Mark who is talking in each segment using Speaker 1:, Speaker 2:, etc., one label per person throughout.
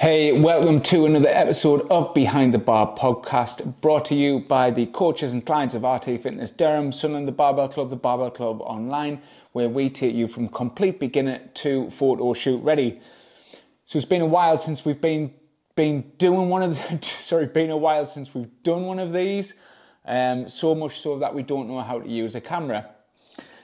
Speaker 1: Hey, welcome to another episode of Behind the Bar podcast, brought to you by the coaches and clients of RT Fitness Durham, Sunderland the Barbell Club online, where we take you from complete beginner to photo shoot ready. So it's been a while since we've been doing one of we've done one of these. So much so that we don't know how to use a camera.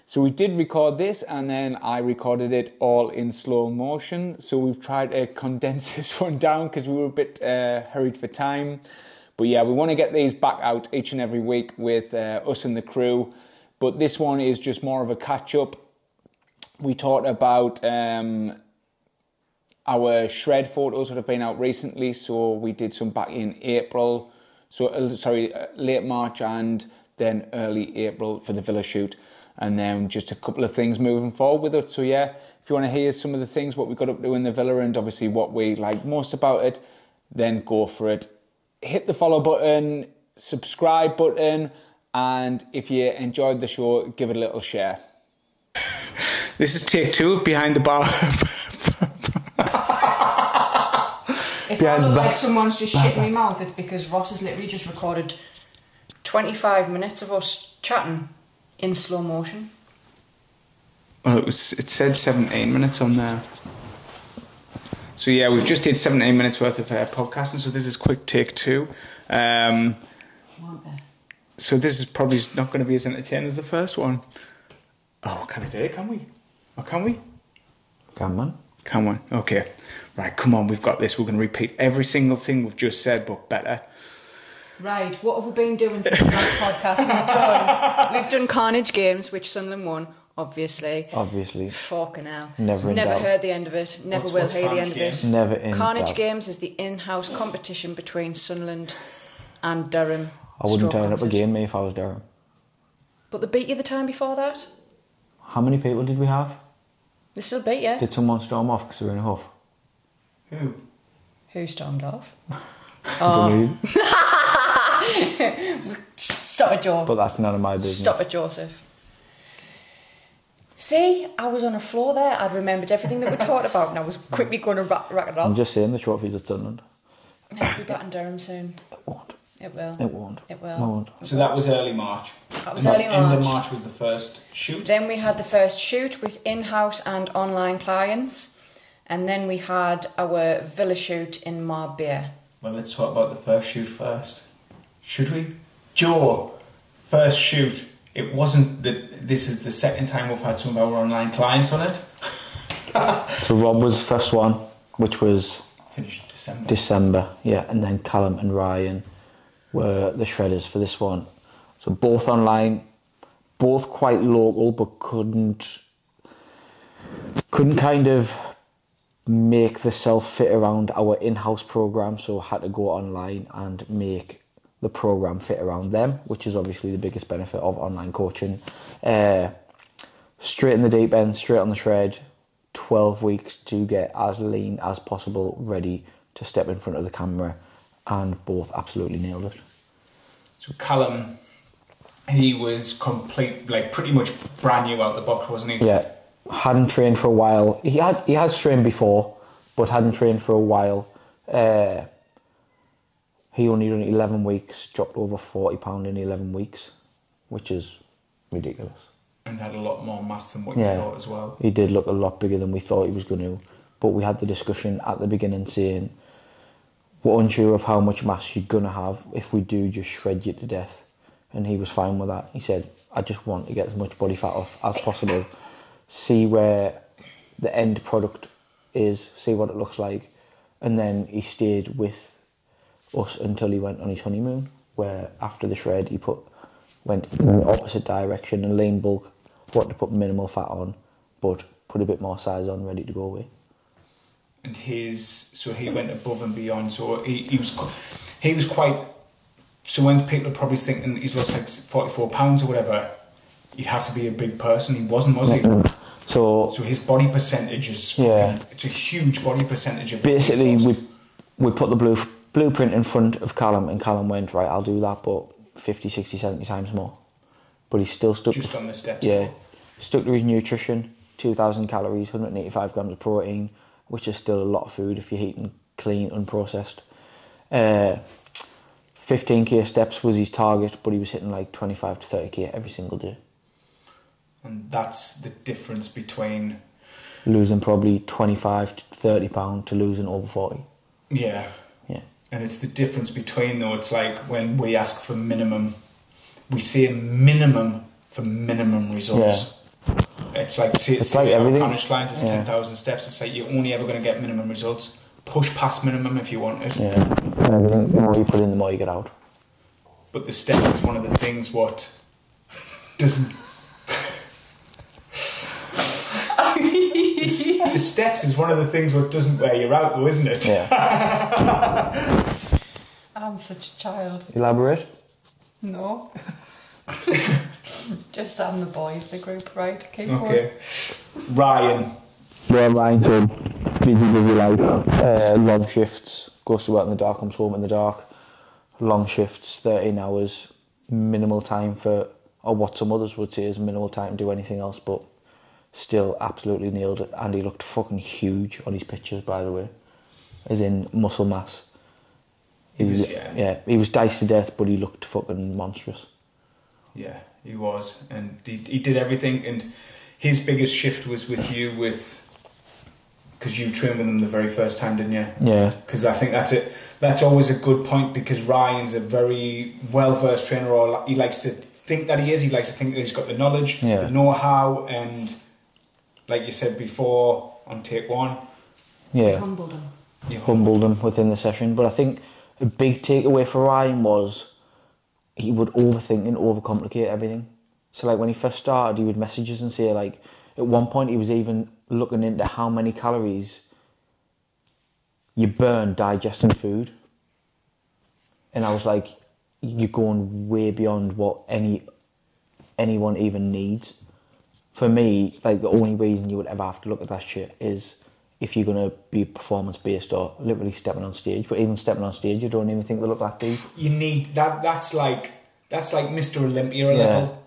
Speaker 1: So we did record this and then I recorded it all in slow motion. So we've tried to condense this one down because we were a bit hurried for time. But yeah, we want to get these back out each and every week with us and the crew. But this one is just more of a catch up. We talked about our shred photos that have been out recently. So we did some back in April. So late March and then early April for the Villa shoot. And then just a couple of things moving forward with it. So yeah, if you want to hear some of the things, what we got up to in the Villa and obviously what we like most about it, then go for it. Hit the follow button, subscribe button, and if you enjoyed the show, give it a little share. This is take 2 of Behind the Bar.
Speaker 2: If I look like someone's just shit in my mouth, it's because Ross has literally just recorded 25 minutes of us chatting in slow motion.
Speaker 1: Well, it said 17 minutes on there. So yeah, we've just did 17 minutes worth of podcasting, so this is quick take 2. So this is probably not going to be as entertaining as the first one. Oh, what can I do? Can we? Or can we?
Speaker 3: Can man.
Speaker 1: Can one? Okay. Right, come on, we've got this. We're going to repeat every single thing we've just said, but better.
Speaker 2: Right, what have we been doing since the last podcast? We've done Carnage Games, which Sunderland won, obviously. Fucking hell. Never heard the end of it. Never will hear the end of it.
Speaker 3: Never in
Speaker 2: Carnage Games is the in-house competition between Sunderland and Durham.
Speaker 3: I wouldn't turn up again, me, if I was Durham.
Speaker 2: But they beat you the time before that?
Speaker 3: How many people did we have?
Speaker 2: They still beat you.
Speaker 3: Did someone storm off because they were in a huff?
Speaker 2: Who stormed off? Oh. Stop it, Joe.
Speaker 3: But that's none of my business.
Speaker 2: Stop it, Joseph. See, I was on a floor there. I'd remembered everything that we talked about and I was quickly going to rack it off.
Speaker 3: I'm just saying the trophies are Sunderland.
Speaker 2: It'll be back in Durham soon.
Speaker 3: It won't.
Speaker 2: It will.
Speaker 3: It won't.
Speaker 2: It will.
Speaker 3: It won't.
Speaker 1: So that was early March.
Speaker 2: That was early March.
Speaker 1: End of March was the first shoot.
Speaker 2: Then we had the first shoot with in-house and online clients. And then we had our Villa shoot in Marbella.
Speaker 1: Well, let's talk about the first shoot first. Should we? Joe, first shoot. It wasn't that this is the second time we've had some of our online clients on it.
Speaker 3: So Rob was the first one, which was
Speaker 1: finished
Speaker 3: December, yeah, and then Callum and Ryan were the shredders for this one. So both online, both quite local, but couldn't kind of make the self fit around our in-house program, so had to go online and make the program fit around them, which is obviously the biggest benefit of online coaching. Straight in the deep end, straight on the shred, 12 weeks to get as lean as possible, ready to step in front of the camera, and both absolutely nailed it.
Speaker 1: So Callum, he was pretty much brand new out the box, wasn't he?
Speaker 3: Yeah, hadn't trained for a while. He had trained before, but hadn't trained for a while. He only done 11 weeks, dropped over 40 pound in 11 weeks, which is ridiculous.
Speaker 1: And had a lot more mass than what you thought as well.
Speaker 3: He did look a lot bigger than we thought he was going to. But we had the discussion at the beginning saying, we're unsure of how much mass you're going to have if we do just shred you to death. And he was fine with that. He said, I just want to get as much body fat off as possible, see where the end product is, see what it looks like. And then he stayed with us until he went on his honeymoon, where after the shred he went in the opposite direction and lean bulk, wanted to put minimal fat on, but put a bit more size on, ready to go away.
Speaker 1: And so he went above and beyond. So he was quite. So when people are probably thinking he's lost like 44 pounds or whatever, he'd have to be a big person. He wasn't, was he? So his body percentage is it's a huge body percentage of.
Speaker 3: Basically, we put the blueprint in front of Callum, and Callum went, right, I'll do that, but 50, 60, 70 times more. But he still stuck
Speaker 1: just on the steps.
Speaker 3: Yeah, stuck to his nutrition, 2,000 calories, 185 grams of protein, which is still a lot of food if you're eating clean, unprocessed. 15k steps was his target, but he was hitting like 25 to 30k every single day.
Speaker 1: And that's the difference between
Speaker 3: losing probably 25 to 30 pound to losing over 40.
Speaker 1: Yeah. And it's the difference between, though, it's like when we ask for minimum, we say minimum for minimum results. Yeah. It's like,
Speaker 3: it's like everything.
Speaker 1: Punish line is 10,000 steps. It's like you're only ever going to get minimum results. Push past minimum if you want it.
Speaker 3: Yeah. And the more you put in, the more you get out.
Speaker 1: But the step is one of the things what doesn't... The steps is one of the things what doesn't wear you out, though, isn't it?
Speaker 3: Yeah.
Speaker 2: I'm such a child.
Speaker 3: Elaborate?
Speaker 2: No. Just I'm the boy of the group, right? Keep
Speaker 1: okay. Ryan.
Speaker 3: Yeah, Ryan's a busy life. Long shifts. Goes to work in the dark, comes home in the dark. Long shifts, 13 hours. Minimal time for, or what some others would say is minimal time to do anything else, but still absolutely nailed it. And he looked fucking huge on his pictures, by the way, as in muscle mass. He was diced to death, but he looked fucking monstrous.
Speaker 1: Yeah, he was, and he did everything. And his biggest shift was with you, because you trained with him the very first time, didn't you?
Speaker 3: Yeah.
Speaker 1: Because I think that's it. That's always a good point, because Ryan's a very well-versed trainer, or he likes to think that he is. He likes to think that he's got the knowledge, the know-how, and like you said before on take one,
Speaker 3: you
Speaker 2: humbled him
Speaker 3: within the session. But I think a big takeaway for Ryan was he would overthink and overcomplicate everything. So like when he first started, he would message us and say, like, at one point he was even looking into how many calories you burn digesting food. And I was like, you're going way beyond what anyone even needs. For me, like, the only reason you would ever have to look at that shit is if you're going to be performance-based or literally stepping on stage. But even stepping on stage, you don't even think they look that deep.
Speaker 1: You need that. That's like Mr. Olympia level.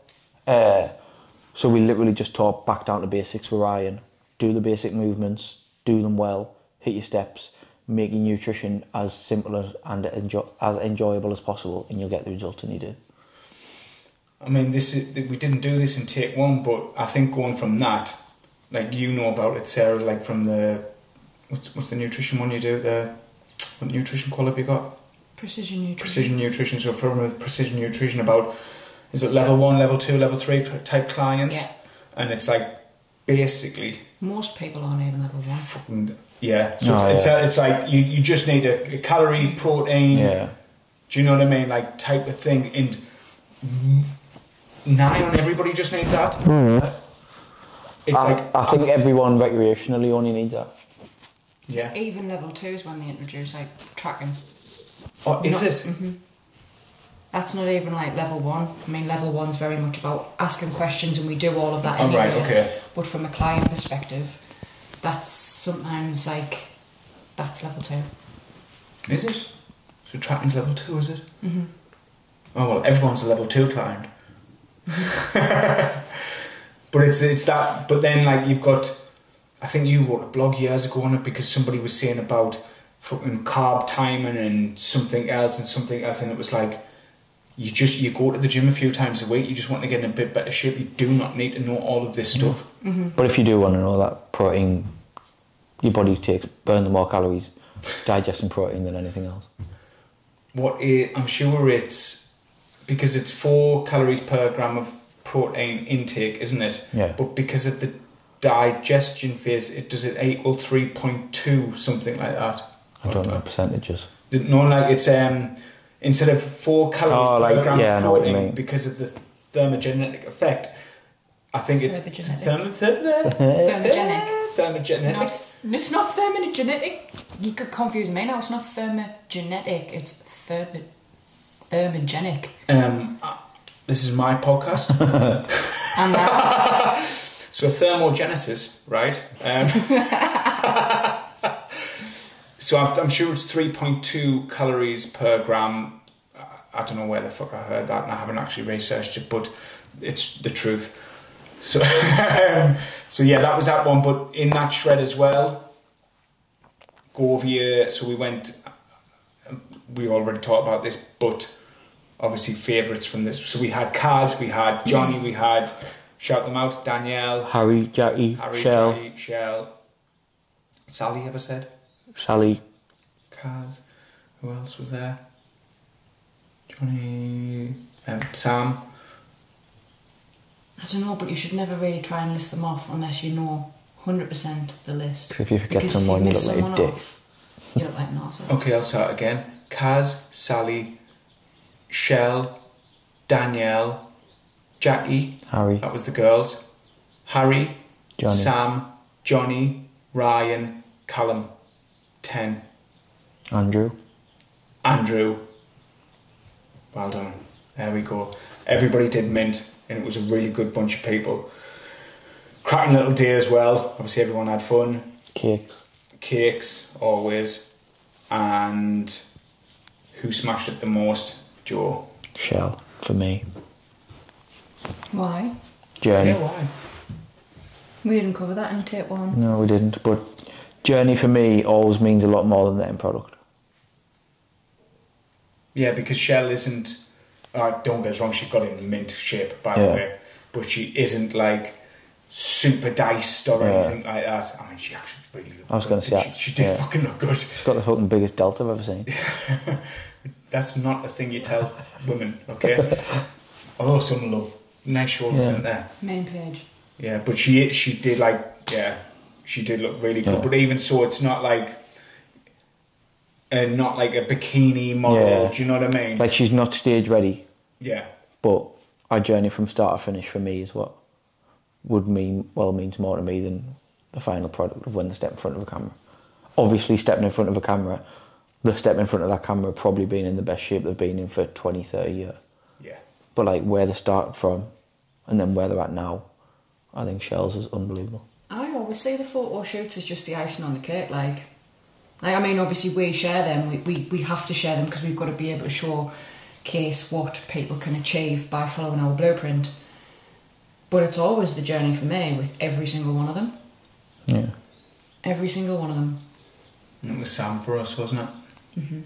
Speaker 3: So we literally just taught back down to basics with Ryan. Do the basic movements, do them well, hit your steps, make your nutrition as simple and as enjoyable as possible, and you'll get the results you need.
Speaker 1: I mean, we didn't do this in take one, but I think going from that, like, you know about it, Sarah, like from the what's the nutrition one you do? What nutrition qual have you got?
Speaker 2: Precision nutrition.
Speaker 1: Precision nutrition. So from precision nutrition, about, is it level 1, level 2, level 3 type clients?
Speaker 2: Yeah.
Speaker 1: And it's like basically
Speaker 2: most people aren't even level 1.
Speaker 1: Fucking, yeah. So it's like you just need a calorie, protein.
Speaker 3: Yeah.
Speaker 1: Do you know what I mean? Like, type of thing. And nigh on everybody just needs that.
Speaker 3: Mm. I think everyone recreationally only needs that.
Speaker 1: Yeah.
Speaker 2: Even level 2s when they introduce like tracking.
Speaker 1: Oh, is it?
Speaker 2: Mm-hmm. That's not even like level 1. I mean, level 1's very much about asking questions, and we do all of that anyway.
Speaker 1: Right, okay.
Speaker 2: But from a client perspective, that's sometimes like, that's level 2.
Speaker 1: Is it? So tracking's level 2, is it?
Speaker 2: Mm-hmm.
Speaker 1: Oh well, everyone's a level 2 client. But it's that. But then, like, you've got, I think you wrote a blog years ago on it because somebody was saying about fucking carb timing and something else, and it was like, you go to the gym a few times a week, you just want to get in a bit better shape, you do not need to know all of this stuff.
Speaker 2: Mm-hmm.
Speaker 3: But if you do want to know that protein your body burns more calories digesting protein than anything else.
Speaker 1: I'm sure it's because it's 4 calories per gram of protein intake, isn't it?
Speaker 3: Yeah.
Speaker 1: But because of the digestion phase, does it equal 3.2, something like that?
Speaker 3: I don't know percentages.
Speaker 1: No, like it's instead of 4 calories per gram of protein, because of the thermogenic effect. I think it's thermogenic.
Speaker 2: It's not thermogenetic. You could confuse me now. It's not thermogenetic. It's thermogenic.
Speaker 1: This is my podcast.
Speaker 2: And that.
Speaker 1: So thermogenesis, right? So I'm sure it's 3.2 calories per gram. I don't know where the fuck I heard that, and I haven't actually researched it, but it's the truth. So, so yeah, that was that one. But in that shred as well, go over here. So we went. We already talked about this, but obviously favourites from this. So we had Kaz, we had Johnny, we had shout them out, Danielle,
Speaker 3: Harry, Jackie, Shell.
Speaker 1: Jackie, Shell. Sally, ever said?
Speaker 3: Sally.
Speaker 1: Kaz. Who else was there? Johnny, Sam.
Speaker 2: I don't know, but you should never really try and list them off unless you know 100% the list.
Speaker 3: If you forget someone, you look like a dick.
Speaker 2: You look like an arsehole.
Speaker 1: Okay, I'll start again. Kaz, Sally, Shell, Danielle, Jackie.
Speaker 3: Harry.
Speaker 1: That was the girls. Harry,
Speaker 3: Johnny.
Speaker 1: Sam, Johnny, Ryan, Callum. 10.
Speaker 3: Andrew.
Speaker 1: Well done. There we go. Everybody did mint, and it was a really good bunch of people. Cracking little day as well. Obviously, everyone had fun. Cakes, always. And who smashed it the most? Joe.
Speaker 3: Shell, for me.
Speaker 2: Why?
Speaker 3: Journey.
Speaker 1: Yeah, why?
Speaker 2: We didn't cover that in tape 1.
Speaker 3: No, we didn't. But journey for me always means a lot more than the end product.
Speaker 1: Yeah, because Shell isn't. Don't get us wrong, she got it in mint shape, by the way. But she isn't like super diced or anything like that. I mean, she actually really looked
Speaker 3: I was going to say
Speaker 1: She did fucking look good.
Speaker 3: She's got the fucking biggest delta I've ever seen.
Speaker 1: That's not a thing you tell women, okay? Although some love nice shoulders, isn't there?
Speaker 2: Main page.
Speaker 1: Yeah, but she did she did look really good. But even so, it's not like not like a bikini model. Do you know what I mean?
Speaker 3: Like she's not stage ready.
Speaker 1: Yeah.
Speaker 3: But our journey from start to finish for me is what means more to me than the final product of when they step in front of a camera. Obviously, stepping in front of a camera, the step in front of that camera probably been in the best shape they've been in for 20, 30 years.
Speaker 1: Yeah.
Speaker 3: But like where they started from and then where they're at now, I think Shell's is unbelievable.
Speaker 2: I always say the photo shoots is just the icing on the cake. Like I mean, obviously we share them. We have to share them because we've got to be able to showcase what people can achieve by following our blueprint. But it's always the journey for me with every single one of them.
Speaker 3: Yeah.
Speaker 2: Every single one of them.
Speaker 1: And it was Sam for us, wasn't it?
Speaker 2: Mm-hmm.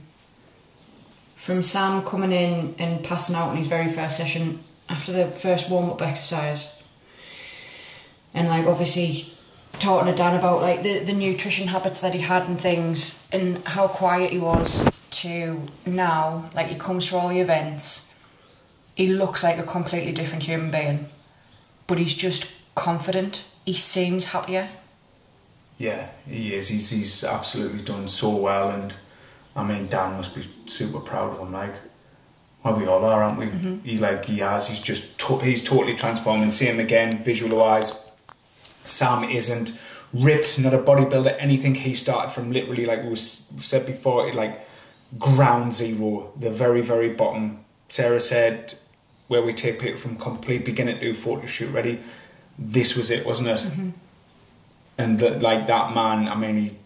Speaker 2: From Sam coming in and passing out in his very first session after the first warm-up exercise, and like obviously talking to Dan about like the nutrition habits that he had and things and how quiet he was, to now like he comes to all the events, he looks like a completely different human being, but he's just confident. He seems happier. Yeah,
Speaker 1: he is. He's absolutely done so well, and I mean Dan must be super proud of him. Like, well, we all are, aren't we? Mm-hmm. He's just he's totally transformed. And same again, visual-wise. Sam isn't ripped, not a bodybuilder, anything. He started from literally, like we said before, like ground zero, the very, very bottom. Sarah said, where we take people from complete beginner to photo shoot ready. This was it, wasn't it? Mm-hmm. And like that man, I mean,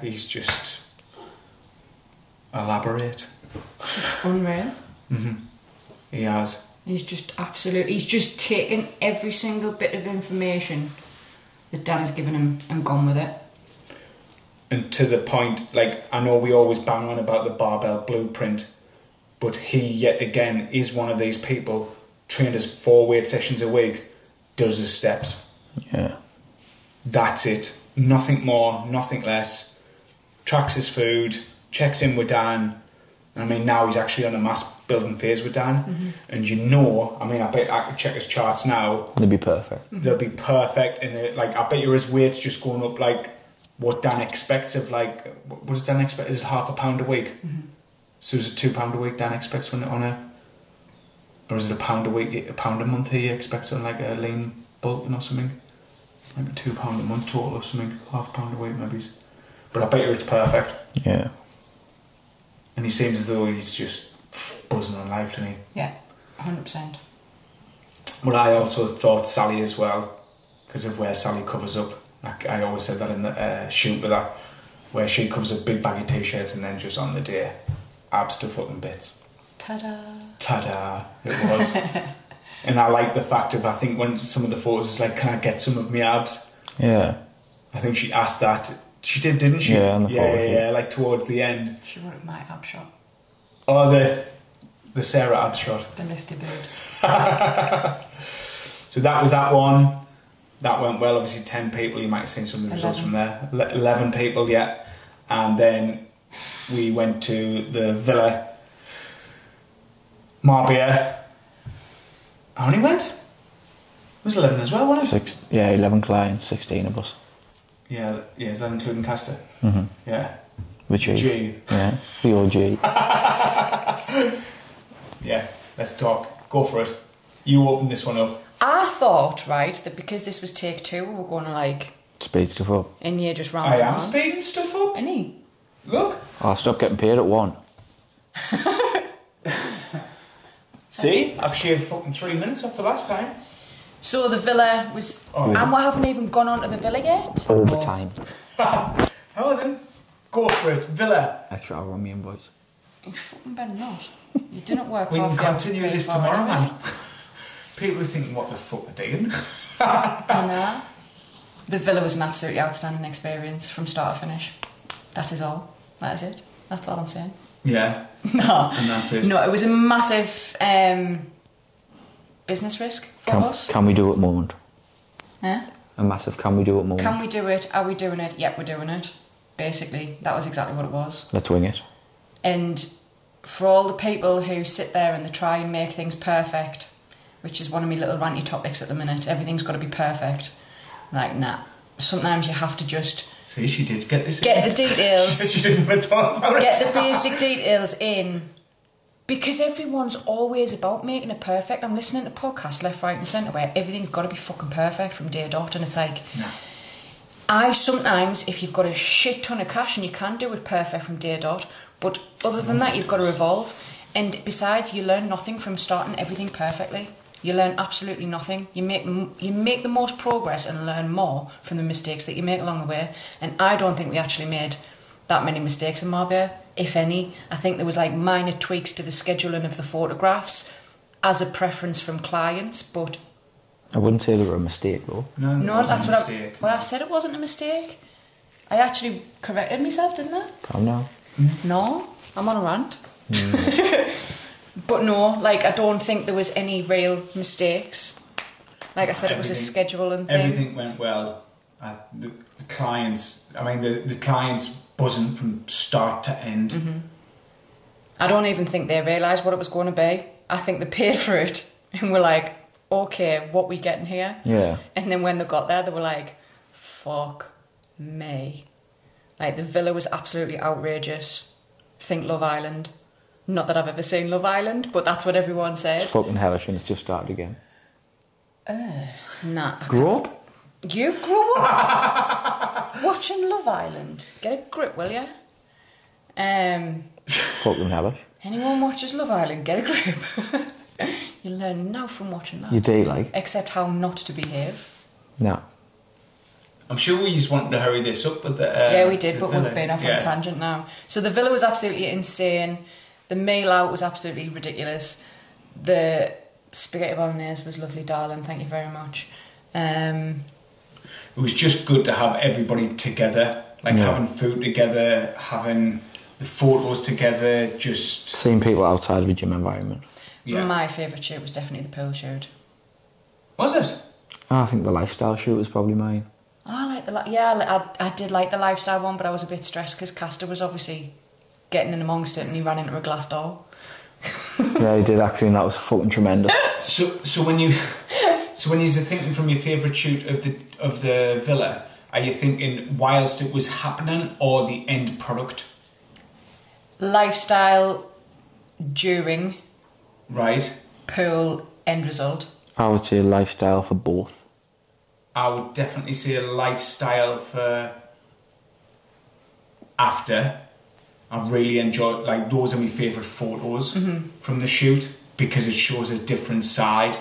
Speaker 1: he's just elaborate.
Speaker 2: Unreal.
Speaker 1: Mm-hmm. He has.
Speaker 2: He's just taken every single bit of information that Dan has given him and gone with it.
Speaker 1: And to the point, like, I know we always bang on about the barbell blueprint, but he yet again is one of these people, trained as 4 weight sessions a week, does his steps.
Speaker 3: Yeah.
Speaker 1: That's it. Nothing more, nothing less. Tracks his food, checks in with Dan. I mean, now he's actually on a mass building phase with Dan. Mm-hmm. And I mean, I bet I could check his charts now.
Speaker 3: They'll be perfect.
Speaker 1: Mm-hmm. They'll be perfect. And like, I bet you his weight's just going up like what Dan expects of like, what does Dan expect? Is it £0.5 pound a week? Mm-hmm. So is it £2 a week Dan expects when on a, or is it £1 a week, £1 a month he expects on like a lean bulking or something? Maybe £2 a month total or something, £0.5 a week maybe. But I bet you it's perfect.
Speaker 3: Yeah.
Speaker 1: And he seems as though he's just buzzing on life, doesn't he?
Speaker 2: Yeah, 100%.
Speaker 1: Well, I also thought Sally as well, because of where Sally covers up. Like I always said that in the shoot with her, where she covers up big baggy t-shirts and then just on the day, abs to fucking bits.
Speaker 2: Ta-da!
Speaker 1: Ta-da! It was. And I like the fact of, I think when some of the photos was like, can I get some of my abs?
Speaker 3: Yeah.
Speaker 1: I think she asked that She did, didn't she?
Speaker 3: Yeah, on the photo shoot.
Speaker 1: Yeah, like towards the end.
Speaker 2: She wanted my ab shot.
Speaker 1: Oh, the Sarah ab shot.
Speaker 2: The lifty boobs.
Speaker 1: So that was that one. That went well. Obviously 10 people, you might have seen some of the results from there. 11 people, yeah. And then we went to the Villa Marbella. How many went? It was 11 as well, wasn't it?
Speaker 3: 11 clients, 16 of us.
Speaker 1: Yeah, is that including Castor?
Speaker 3: Mm-hmm.
Speaker 1: Yeah.
Speaker 3: The G.
Speaker 1: G.
Speaker 3: Yeah, the OG.
Speaker 1: Yeah, let's talk. Go for it. You open this one up.
Speaker 2: I thought, right, that because this was take 2, we were going to like...
Speaker 3: Speed stuff up.
Speaker 2: And you just
Speaker 1: I
Speaker 2: ramble
Speaker 1: am
Speaker 2: on.
Speaker 1: speeding stuff up.
Speaker 2: Any?
Speaker 1: Look.
Speaker 3: I'll stop getting paid at 1.
Speaker 1: See? I've shaved fucking 3 minutes off the last time.
Speaker 2: So the Villa was...
Speaker 1: Oh,
Speaker 2: and we haven't even gone on to the Villa yet.
Speaker 3: Overtime.
Speaker 1: How then? Go for it. Villa.
Speaker 3: Extra hour on me invoice.
Speaker 2: You fucking better not. You didn't work
Speaker 1: We can
Speaker 2: half the hours
Speaker 1: continue
Speaker 2: paid
Speaker 1: this
Speaker 2: for
Speaker 1: tomorrow,
Speaker 2: anyway.
Speaker 1: man. People are thinking, what the fuck they're doing?
Speaker 2: I know. The Villa was an absolutely outstanding experience from start to finish. That is all. That is it. That's all I'm saying.
Speaker 1: Yeah.
Speaker 2: No.
Speaker 1: And that's it.
Speaker 2: No, it was a massive business risk for us.
Speaker 3: Can we do it moment?
Speaker 2: Eh?
Speaker 3: A massive can we do it moment?
Speaker 2: Can we do it? Are we doing it? Yep, we're doing it. Basically, that was exactly what it was.
Speaker 3: Let's wing it.
Speaker 2: And for all the people who sit there and they try and make things perfect, which is one of my little ranty topics at the minute, everything's got to be perfect. Like, nah. Sometimes you have to just...
Speaker 1: See, she did get this
Speaker 2: Get
Speaker 1: in.
Speaker 2: the details.
Speaker 1: She didn't want to talk about it.
Speaker 2: Get the basic details in. Because everyone's always about making it perfect. I'm listening to podcasts left, right and centre where everything's got to be fucking perfect from day dot, and it's like...
Speaker 1: No.
Speaker 2: I sometimes, if you've got a shit ton of cash and you can do it perfect from day dot, but other than that, you've got to evolve. And besides, you learn nothing from starting everything perfectly. You learn absolutely nothing. You make the most progress and learn more from the mistakes that you make along the way. And I don't think we actually made that many mistakes in Marbella, if any. I think there was like minor tweaks to the scheduling of the photographs as a preference from clients, but...
Speaker 3: I wouldn't say they were a mistake though.
Speaker 2: No, that's what I've said. It wasn't a mistake. I actually corrected myself, didn't I?
Speaker 3: Calm down.
Speaker 2: No, I'm on a rant. But no, like I don't think there was any real mistakes. Like I said, it was a scheduling thing.
Speaker 1: Everything went well. The clients, I mean, the clients buzzing from start to end.
Speaker 2: Mm-hmm. I don't even think they realised what it was going to be. I think they paid for it and were like, okay, what we getting here?
Speaker 3: Yeah.
Speaker 2: And then when they got there, they were like, fuck me. Like, the Villa was absolutely outrageous. Think Love Island. Not that I've ever seen Love Island, but that's what everyone said.
Speaker 3: It's fucking hellish and it's just started again.
Speaker 2: Nah.
Speaker 3: Grow up?
Speaker 2: You grow up watching Love Island. Get a grip, will you?
Speaker 3: Fucking hellish.
Speaker 2: Anyone watches Love Island, get a grip. You learn now from watching that.
Speaker 3: You do, like.
Speaker 2: Except how not to behave.
Speaker 3: No.
Speaker 1: I'm sure we just wanted to hurry this up, but
Speaker 2: yeah, we did, but
Speaker 1: Villa,
Speaker 2: we've been off on a tangent now. So the Villa was absolutely insane. The meal out was absolutely ridiculous. The spaghetti bolognese was lovely, darling. Thank you very much.
Speaker 1: It was just good to have everybody together, like having food together, having the photos together, just...
Speaker 3: Seeing people outside of a gym environment.
Speaker 2: Yeah. My favourite shoot was definitely the pool shoot.
Speaker 1: Was it?
Speaker 3: I think the lifestyle shoot was probably mine.
Speaker 2: I like I did like the lifestyle one, but I was a bit stressed because Castor was obviously getting in amongst it and he ran into a glass door.
Speaker 3: Yeah, he did actually, and that was fucking tremendous.
Speaker 1: So when you're thinking from your favourite shoot of the Villa, are you thinking whilst it was happening or the end product?
Speaker 2: Lifestyle during.
Speaker 1: Right.
Speaker 2: Pool end result.
Speaker 3: I would say lifestyle for both.
Speaker 1: I would definitely say a lifestyle for after. I really enjoyed, like, those are my favourite photos from the shoot because it shows a different side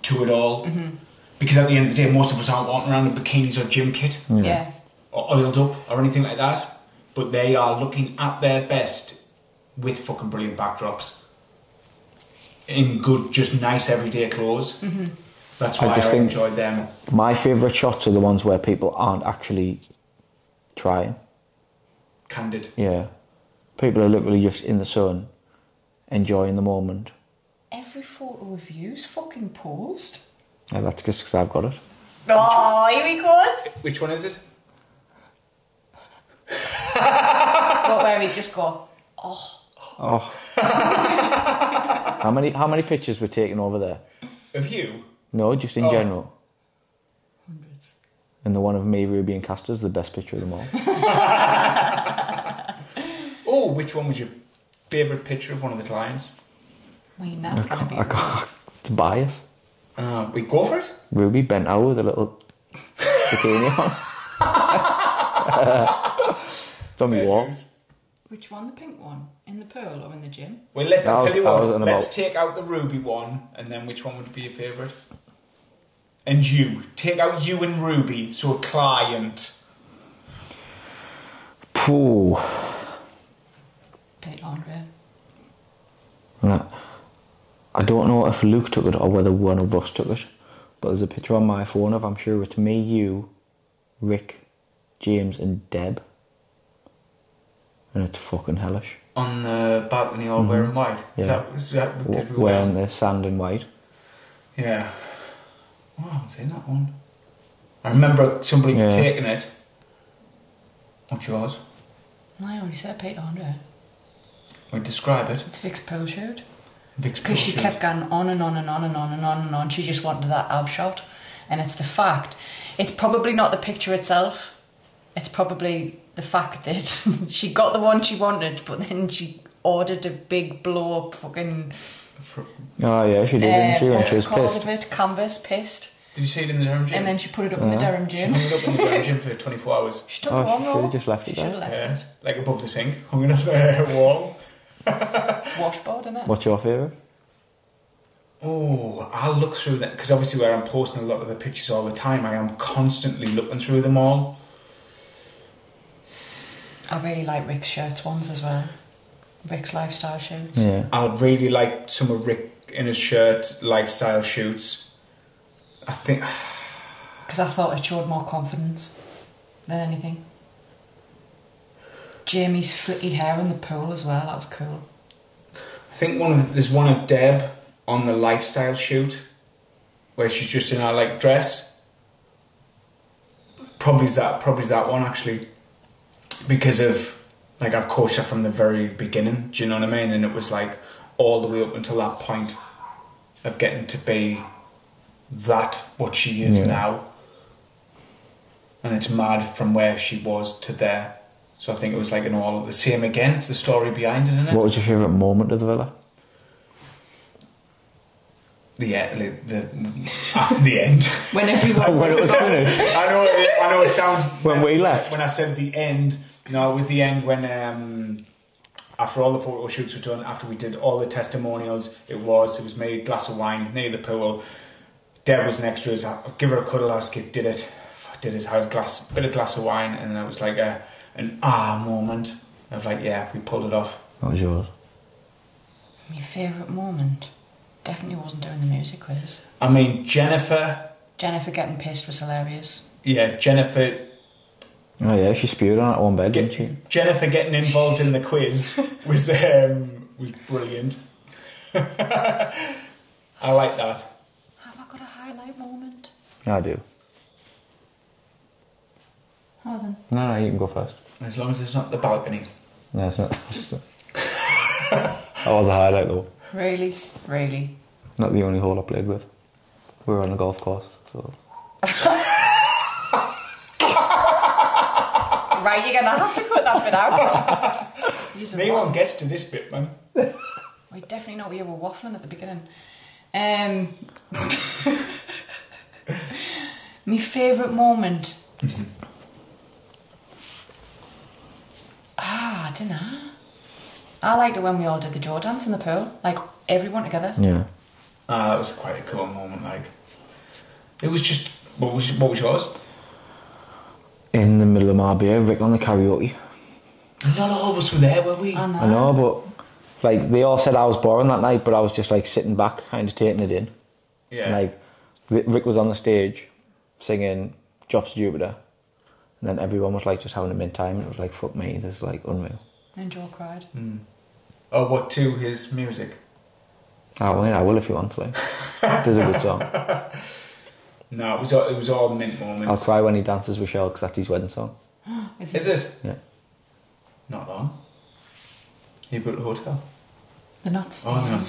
Speaker 1: to it all. Because at the end of the day, most of us aren't walking around in bikinis or gym kit or oiled up or anything like that, but they are looking at their best with fucking brilliant backdrops in good, just nice everyday clothes. That's why I enjoyed them.
Speaker 3: My favourite shots are the ones where people aren't actually trying.
Speaker 1: Candid.
Speaker 3: Yeah. People are literally just in the sun, enjoying the moment.
Speaker 2: Every photo we've used fucking posed.
Speaker 3: Yeah, that's just because I've got it.
Speaker 2: Oh, here he goes.
Speaker 1: Which one is it?
Speaker 2: But where we just go,
Speaker 3: Oh. How many pictures were taken over there?
Speaker 1: Of you?
Speaker 3: No, just in general.
Speaker 2: Hundreds.
Speaker 3: And the one of me, Ruby and Castor's the best picture of them all.
Speaker 1: Oh, which one was your favourite picture of one of the clients?
Speaker 2: I mean, that's going to be
Speaker 3: It's bias.
Speaker 1: We go for it?
Speaker 3: Ruby bent out with a little bikini on. It's on my wall.
Speaker 2: Which one? The pink one? In the pool or in the gym?
Speaker 1: Well, I'll tell you what, let's take out the Ruby one, and then which one would be your favourite? And you. Take out you and Ruby, so a client.
Speaker 3: Pooh.
Speaker 2: Pete Andre.
Speaker 3: No. I don't know if Luke took it or whether one of us took it, but there's a picture on my phone of, I'm sure it's me, you, Rick, James and Deb. And it's fucking hellish.
Speaker 1: On the balcony all wearing white?
Speaker 3: Yeah.
Speaker 1: Is that because we were
Speaker 3: wearing the sand in white.
Speaker 1: Yeah. Oh, I haven't seen that one. I remember somebody taking it. What's yours?
Speaker 2: I only said Pete Andre.
Speaker 1: Well, describe it.
Speaker 2: It's Vic's pool shoot.
Speaker 1: Vic's pool
Speaker 2: Because she
Speaker 1: shoot.
Speaker 2: kept going on and on and on and on and on and on. She just wanted that ab shot. And it's the fact. It's probably not the picture itself. It's probably the fact that she got the one she wanted, but then she ordered a big blow up fucking...
Speaker 3: Oh yeah, she did, didn't she? When she was pissed.
Speaker 2: It? Canvas, pissed.
Speaker 1: Did you see it in the Durham gym?
Speaker 2: And then she put it up in the Durham gym.
Speaker 1: She hung it up in the Durham gym for 24 hours.
Speaker 2: She took it wrong,
Speaker 3: she should have just left it there.
Speaker 2: She should have left it.
Speaker 1: Like above the sink, hung it up a wall.
Speaker 2: It's washboard, isn't it?
Speaker 3: What's your favourite?
Speaker 1: Oh, I'll look through that, because obviously where I'm posting a lot of the pictures all the time, I am constantly looking through them all.
Speaker 2: I really like Rick's shirts ones as well. Rick's lifestyle shoots.
Speaker 3: Yeah.
Speaker 1: I would really like some of Rick in his shirt lifestyle shoots. I think...
Speaker 2: Because I thought it showed more confidence than anything. Jamie's flicky hair in the pool as well, that was cool.
Speaker 1: I think there's one of Deb on the lifestyle shoot where she's just in her like dress. Probably that one actually, because of like I've coached her from the very beginning. Do you know what I mean? And it was like all the way up until that point of getting to be that what she is now, and it's mad from where she was to there. So I think it was like all the same again. It's the story behind it, isn't it?
Speaker 3: What was your favourite moment of the villa?
Speaker 1: After the end.
Speaker 2: When everyone...
Speaker 3: When it was finished.
Speaker 1: I know it sounds...
Speaker 3: When we left.
Speaker 1: When I said the end, no, it was the end when, after all the photo shoots were done, after we did all the testimonials, it was me, glass of wine, near the pool. Deb was next to us, I'll give her a cuddle, I was did it, I had a bit of glass of wine, and then I was like an moment. I was like, yeah, we pulled it off.
Speaker 3: What was yours?
Speaker 2: My favourite moment? Definitely wasn't doing the music quiz.
Speaker 1: I mean, Jennifer
Speaker 2: getting pissed was hilarious.
Speaker 1: Yeah, Jennifer...
Speaker 3: Oh yeah, she spewed on that one bed, didn't she?
Speaker 1: Jennifer getting involved in the quiz was brilliant. I like that.
Speaker 2: Have I got a highlight moment?
Speaker 3: I do.
Speaker 2: Oh then.
Speaker 3: No, you can go first.
Speaker 1: As long as it's not the balcony.
Speaker 3: No, it's not. That was a highlight though.
Speaker 2: Really? Really?
Speaker 3: Not the only hole I played with. We were on the golf course, so...
Speaker 2: Right, you're gonna have to cut that bit out.
Speaker 1: No one gets to this bit, man.
Speaker 2: We definitely know we were waffling at the beginning. My favourite moment. I don't know. I liked it when we all did the Joe dance in the pool, like everyone together.
Speaker 3: Yeah.
Speaker 1: That was quite a cool moment. Like, it was just what was yours?
Speaker 3: In the middle of Marbella, Rick on the karaoke.
Speaker 1: Not all of us were there, were we?
Speaker 3: I know, but like they all said I was boring that night, but I was just like sitting back, kind of taking it in. Yeah. And, like Rick was on the stage singing "Drops of Jupiter," And then everyone was like just having a mint time. And it was like, fuck me, this is like unreal.
Speaker 2: And Joe cried.
Speaker 1: Oh, what, to his music?
Speaker 3: Oh, yeah, I will if you want to. Like. There's a good song.
Speaker 1: No, it was all mint moments.
Speaker 3: I'll cry when he dances with Shell because that's his wedding song.
Speaker 1: Is it?
Speaker 3: Yeah.
Speaker 1: Not long. You booked a hotel?
Speaker 2: They're not staying.
Speaker 1: Oh,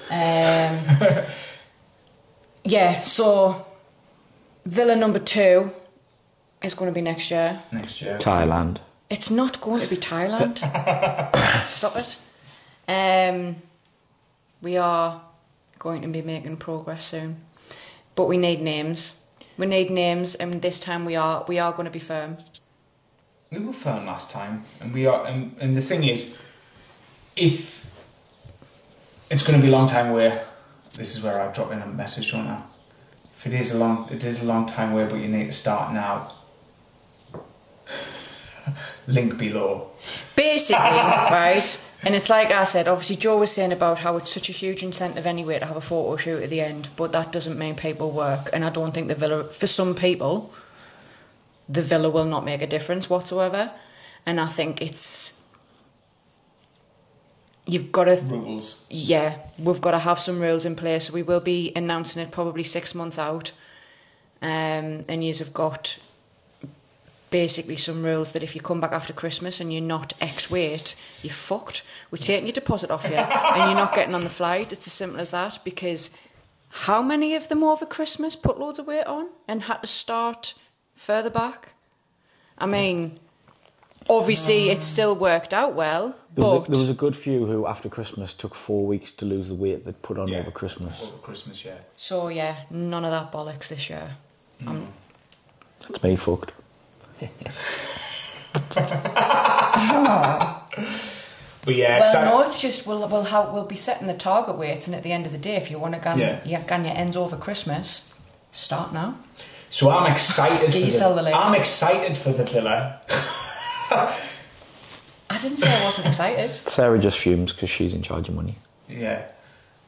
Speaker 1: they're not.
Speaker 2: Yeah, so villa number 2 is going to be next year.
Speaker 1: Next year.
Speaker 3: Thailand.
Speaker 2: It's not going to be Thailand. Stop it. We are going to be making progress soon. But we need names. We need names, and this time we are going to be firm.
Speaker 1: We were firm last time, and we are. And the thing is, if it's going to be a long time away, this is where I drop in a message right now. If it is a long time away, but you need to start now. Link below.
Speaker 2: Basically, right. And it's like I said, obviously Joe was saying about how it's such a huge incentive anyway to have a photo shoot at the end, but that doesn't mean people work. And I don't think the villa, for some people, the villa will not make a difference whatsoever. And I think you've got to...
Speaker 1: Rules.
Speaker 2: Yeah, we've got to have some rules in place. We will be announcing it probably 6 months out. And yous have got... basically some rules that if you come back after Christmas and you're not X weight, you're fucked. We're taking your deposit off you and you're not getting on the flight. It's as simple as that, because how many of them over Christmas put loads of weight on and had to start further back? I mean, obviously it still worked out well,
Speaker 3: there was a good few who after Christmas took 4 weeks to lose the weight they'd put on over Christmas.
Speaker 1: Over Christmas, yeah.
Speaker 2: So yeah, none of that bollocks this year.
Speaker 3: That's me fucked.
Speaker 1: But yeah,
Speaker 2: well, no, it's just we'll be setting the target weights, and at the end of the day, if you want to gan your ends over Christmas, start now.
Speaker 1: So I'm excited.
Speaker 2: I'm
Speaker 1: excited for the villa.
Speaker 2: I didn't say I wasn't excited.
Speaker 3: Sarah just fumes because she's in charge of money.
Speaker 1: Yeah,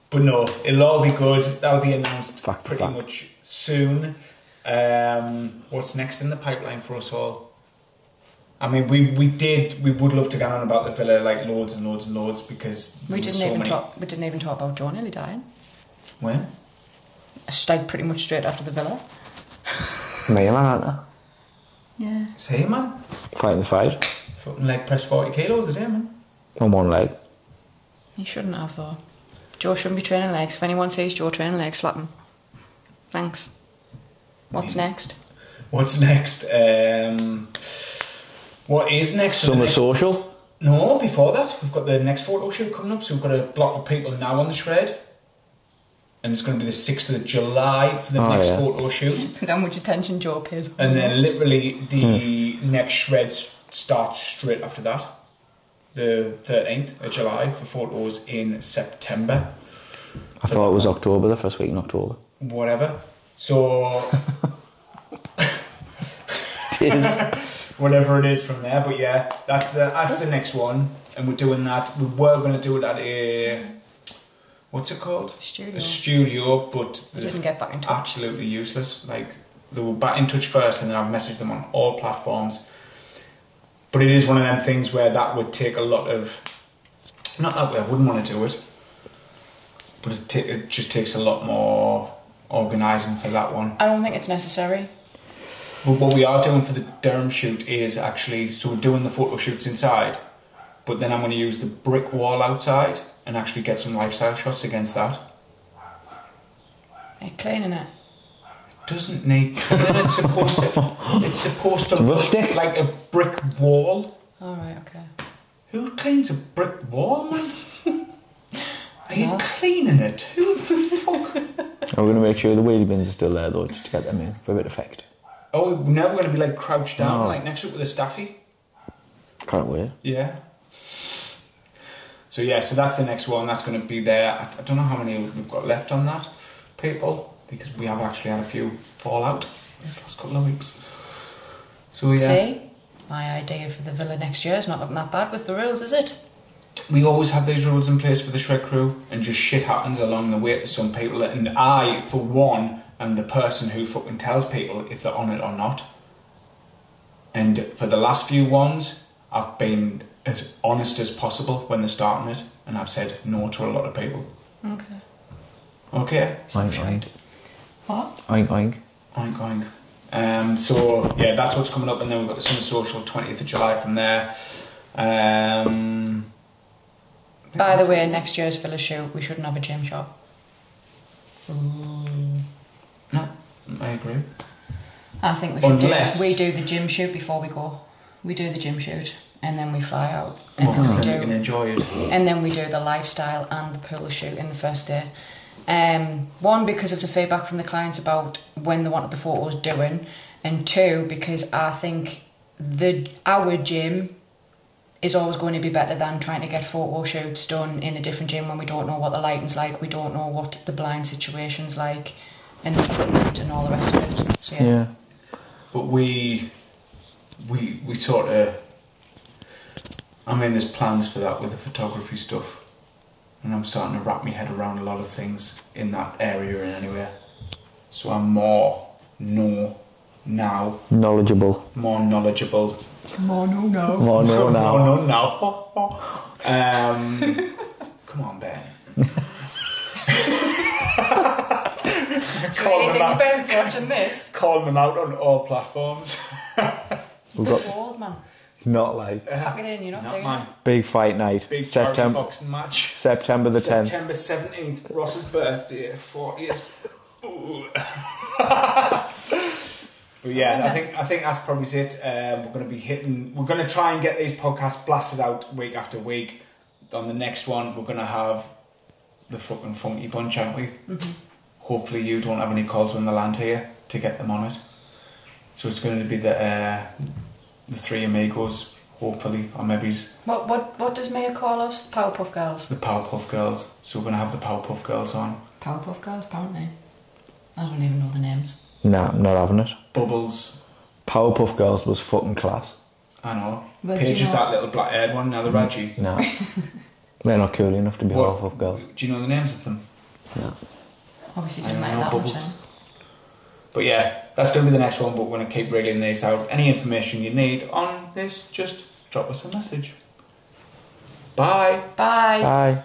Speaker 1: but no, it'll all be good. That'll be announced pretty much soon. What's next in the pipeline for us all? I mean, we would love to get on about the villa like loads and loads and loads, because
Speaker 2: we didn't even talk about Joe nearly dying.
Speaker 1: When?
Speaker 2: Like pretty much straight after the villa.
Speaker 3: Me, man, aren't I?
Speaker 2: Yeah.
Speaker 1: Say, man.
Speaker 3: Fighting the fight.
Speaker 1: Fucking leg press 40 kilos a day, man.
Speaker 3: On one leg.
Speaker 2: You shouldn't have, though. Joe shouldn't be training legs. If anyone sees Joe training legs, slap him. Thanks. What's next?
Speaker 1: What's next? What is next?
Speaker 3: Summer social?
Speaker 1: No, before that. We've got the next photo shoot coming up, so we've got a block of people now on the shred. And it's going to be the 6th of July for the next photo shoot.
Speaker 2: Look how much attention Joe pays.
Speaker 1: And then literally the next shred starts straight after that. The 13th of July for photos in September.
Speaker 3: I thought it was October, the first week in October.
Speaker 1: Whatever. So...
Speaker 3: it is.
Speaker 1: Whatever it is from there, but yeah, that's the next one, and we're doing that. We were going to do it at a, what's it called?
Speaker 2: Studio.
Speaker 1: A studio, but
Speaker 2: they didn't get back in touch.
Speaker 1: Absolutely useless. Like, they were back in touch first, and then I've messaged them on all platforms. But it is one of them things where that would take a lot of, not that way, I wouldn't want to do it, but it just takes a lot more organising for that one.
Speaker 2: I don't think it's necessary.
Speaker 1: But what we are doing for the Durham shoot is actually, so we're doing the photo shoots inside, but then I'm going to use the brick wall outside and actually get some lifestyle shots against that.
Speaker 2: Are you cleaning it?
Speaker 1: It doesn't need cleaning. It's supposed to look like a brick wall.
Speaker 2: Alright, okay.
Speaker 1: Who cleans a brick wall, man? Are you cleaning it? Who the fuck?
Speaker 3: We're going to make sure the wheelie bins are still there though, just to get them in for a bit of effect.
Speaker 1: Oh, now we're going to be like crouched down, like next to it with a staffy.
Speaker 3: Can't wait.
Speaker 1: Yeah. So yeah, so that's the next one. That's going to be there. I don't know how many we've got left on that, people, because we have actually had a few fall out these last couple of weeks. So yeah.
Speaker 2: See, my idea for the villa next year is not looking that bad with the rules, is it?
Speaker 1: We always have these rules in place for the shred crew, and just shit happens along the way to some people. And I, for one, am the person who fucking tells people if they're on it or not. And for the last few ones, I've been as honest as possible when they're starting it, and I've said no to a lot of people.
Speaker 2: Okay.
Speaker 1: Okay?
Speaker 3: Oink, oink.
Speaker 2: What?
Speaker 3: Oink, oink.
Speaker 1: Oink, oink. So, yeah, that's what's coming up, and then we've got the Summer Social, 20th of July from there.
Speaker 2: By the way, next year's Villa shoot, we shouldn't have a gym shop.
Speaker 1: No, I agree.
Speaker 2: I think we should we do the gym shoot before we go. We do the gym shoot and then we fly out. And
Speaker 1: then we can enjoy it.
Speaker 2: And then we do the lifestyle and the pool shoot in the first day. One, because of the feedback from the clients about when they wanted the photos doing, and two, because I think our gym is always going to be better than trying to get photo shoots done in a different gym when we don't know what the lighting's like, we don't know what the blind situation's like, and the equipment and all the rest of it. So, yeah.
Speaker 1: But we sort of, I mean, there's plans for that with the photography stuff, and I'm starting to wrap my head around a lot of things in that area and anywhere. So I'm more knowledgeable. Come on, Ben.
Speaker 2: Do you really think Ben's watching this?
Speaker 1: Calling them out on all platforms.
Speaker 3: We've got
Speaker 2: old man.
Speaker 3: Not like
Speaker 2: pack it in, you're not doing it.
Speaker 3: Big fight night.
Speaker 1: Big September boxing match.
Speaker 3: September the 10th.
Speaker 1: September 17th. Ross's birthday. 40th. But yeah, I think that's probably it. We're going to try and get these podcasts blasted out week after week. On the next one, we're going to have the fucking Funky Bunch, aren't we?
Speaker 2: Mm-hmm.
Speaker 1: Hopefully you don't have any calls when they land here to get them on it. So it's going to be the three amigos, hopefully, or maybe...
Speaker 2: What does Maya call us? The Powerpuff Girls?
Speaker 1: The Powerpuff Girls. So we're going to have the Powerpuff Girls on.
Speaker 2: Powerpuff Girls, apparently. I don't even know the names.
Speaker 3: Nah, I'm not having it.
Speaker 1: Bubbles.
Speaker 3: Powerpuff Girls was fucking class.
Speaker 1: I know. Paige is that little black-haired one, now the Reggie.
Speaker 3: No. They're not cool enough to be Powerpuff Girls.
Speaker 1: Do you know the names of them?
Speaker 3: No.
Speaker 2: Obviously didn't like that much then.
Speaker 1: But yeah, that's going to be the next one, but we're going to keep reeling these out. Any information you need on this, just drop us a message. Bye.
Speaker 2: Bye.
Speaker 3: Bye.